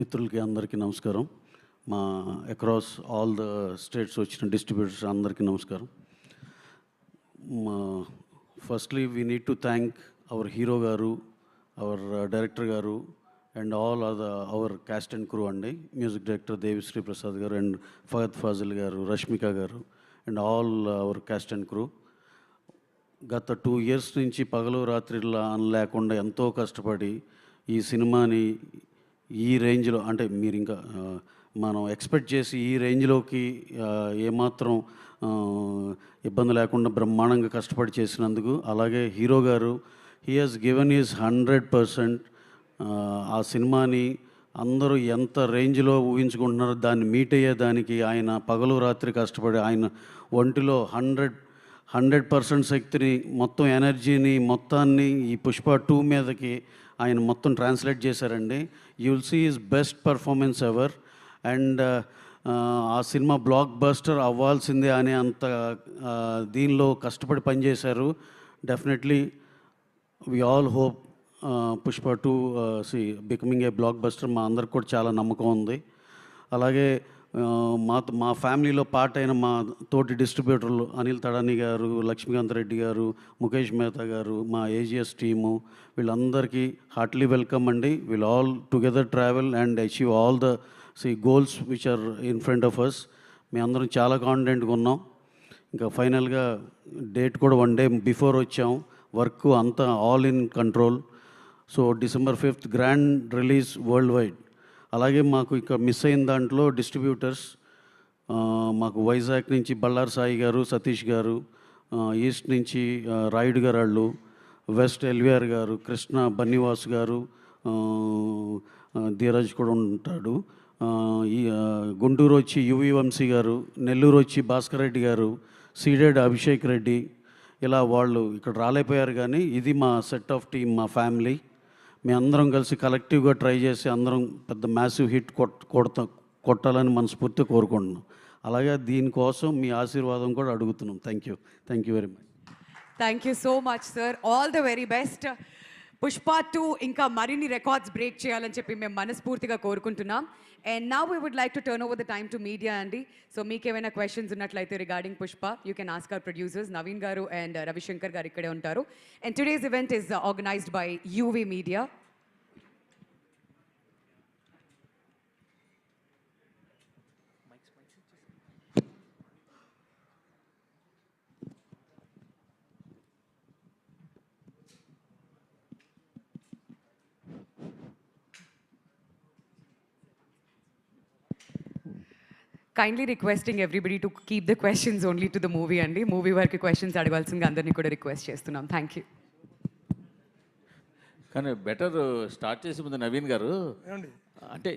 మిత్రులకి అందరికీ నమస్కారం. మా అక్రాస్ ఆల్ ద స్టేట్స్ వచ్చిన డిస్ట్రిబ్యూటర్స్ అందరికీ నమస్కారం. మా firstly we need to thank our hero గారు, అవర్ డైరెక్టర్ గారు and all our caste and crew అండి. మ్యూజిక్ డైరెక్టర్ దేవిశ్రీ ప్రసాద్ గారు అండ్ ఫహద్ ఫాజిల్ గారు, రష్మిక గారు and all our caste and crew. గత 2 years నుంచి పగలు రాత్రిలా అని లేకుండా ఎంతో కష్టపడి ఈ సినిమాని ఈ రేంజ్లో, అంటే మీరు ఇంకా మనం ఎక్స్పెక్ట్ చేసి ఈ రేంజ్లోకి ఏమాత్రం ఇబ్బంది లేకుండా బ్రహ్మాండంగా కష్టపడి చేసినందుకు, అలాగే హీరో గారు హీ హాజ్ గివెన్ హిస్ 100%. ఆ సినిమాని అందరూ ఎంత రేంజ్లో ఊహించుకుంటున్నారో దాన్ని మీట్ అయ్యేదానికి ఆయన పగలు రాత్రి కష్టపడి ఆయన ఒంటిలో 100% శక్తిని, మొత్తం ఎనర్జీని మొత్తాన్ని ఈ పుష్ప 2 మీదకి ఆయన మొత్తం ట్రాన్స్లేట్ చేశారండి. You will see his best performance ever. And ఆ సినిమా బ్లాక్ బస్టర్ అవ్వాల్సిందే అనే అంత దీనిలో కష్టపడి పనిచేశారు. Definitely we all hope Pushpa 2 becoming a blockbuster. మా అందరికి కూడా చాలా నమ్మకం ఉంది. అలాగే మా ఫ్యామిలీలో పార్ట్ అయిన మా తోటి డిస్ట్రిబ్యూటర్లు అనిల్ తడాని గారు, లక్ష్మీకాంత్ రెడ్డి గారు, ముఖేష్ మెహతా గారు, మా ఏజిఎస్ టీము, వీళ్ళందరికీ హార్ట్లీ వెల్కమ్ అండి. Will all together travel and achieve all the goals which are in front of us. మేము అందరం చాలా కాన్ఫిడెంట్గా ఉన్నాం. ఇంకా ఫైనల్గా డేట్ కూడా 1 day బిఫోర్ వచ్చాం. వర్క్ అంతా all in control. So December 5th grand release world wide. అలాగే మాకు ఇక్కడ మిస్ అయిన దాంట్లో డిస్ట్రిబ్యూటర్స్ మాకు వైజాగ్ నుంచి బళ్ళారి సాయి గారు, సతీష్ గారు, ఈస్ట్ నుంచి రాయుడు గారు వాళ్ళు, వెస్ట్ ఎల్విఆర్ గారు, కృష్ణ బన్నివాస్ గారు, ధీరజ్ కూడా ఉంటాడు. ఈ గుంటూరు వచ్చి యువి వంశీ గారు, నెల్లూరు వచ్చి భాస్కర్ రెడ్డి గారు, సీడెడ్ అభిషేక్ రెడ్డి, ఇలా వాళ్ళు ఇక్కడ రాలేకపోయారు. కానీ ఇది మా సెట్ ఆఫ్ టీమ్, మా ఫ్యామిలీ. మేము అందరం కలిసి కలెక్టివ్గా ట్రై చేసి అందరం పెద్ద మ్యాసివ్ హిట్ కొట్టాలని మనస్ఫూర్తిగా కోరుకుంటున్నాం. అలాగే దీనికోసం మీ ఆశీర్వాదం కూడా అడుగుతున్నాం. Thank you very much. Thank you so much sir. All the very best. Pushpa 2 ఇంకా మరిన్ని రికార్డ్స్ బ్రేక్ చేయాలని చెప్పి మేము మనస్ఫూర్తిగా కోరుకుంటున్నాం. And now we would like to turn over the time to media అండి. సో మీకు ఏమైనా క్వశ్చన్స్ ఉన్నట్లయితే regarding Pushpa, you can ask our producers Naveen garu and Ravishankar garu ఇక్కడే ఉంటారు. And today's event is organised by UV media. Kindly requesting everybody to keep the questions only to the movie అండి. Movie వరకు questions అడగాల్సిందిగా అందరినీ కూడా రిక్వెస్ట్ చేస్తున్నాం. Thank you. కానీ better start చేసే ముందు నవీన్ గారు అంటే